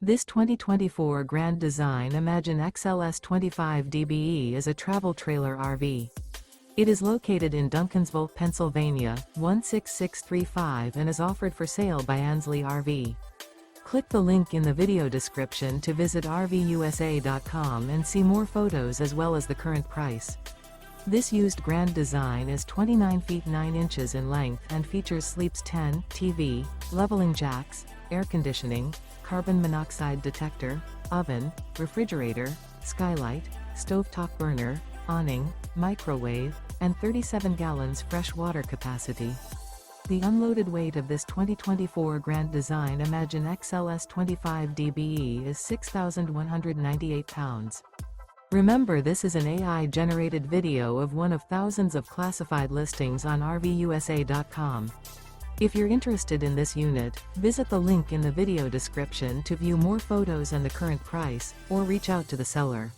This 2024 Grand Design Imagine XLS 25 DBE is a travel trailer RV. It is located in Duncansville, Pennsylvania, 16635 and is offered for sale by Ansley RV. Click the link in the video description to visit RVUSA.com and see more photos as well as the current price. This used Grand Design is 29 feet 9 inches in length and features sleeps 10, TV, leveling jacks, air conditioning, carbon monoxide detector, oven, refrigerator, skylight, stovetop burner, awning, microwave, and 37 gallons fresh water capacity. The unloaded weight of this 2024 Grand Design Imagine XLS 25 DBE is 6,198 pounds. Remember, this is an AI-generated video of one of thousands of classified listings on RVUSA.com. If you're interested in this unit, visit the link in the video description to view more photos and the current price, or reach out to the seller.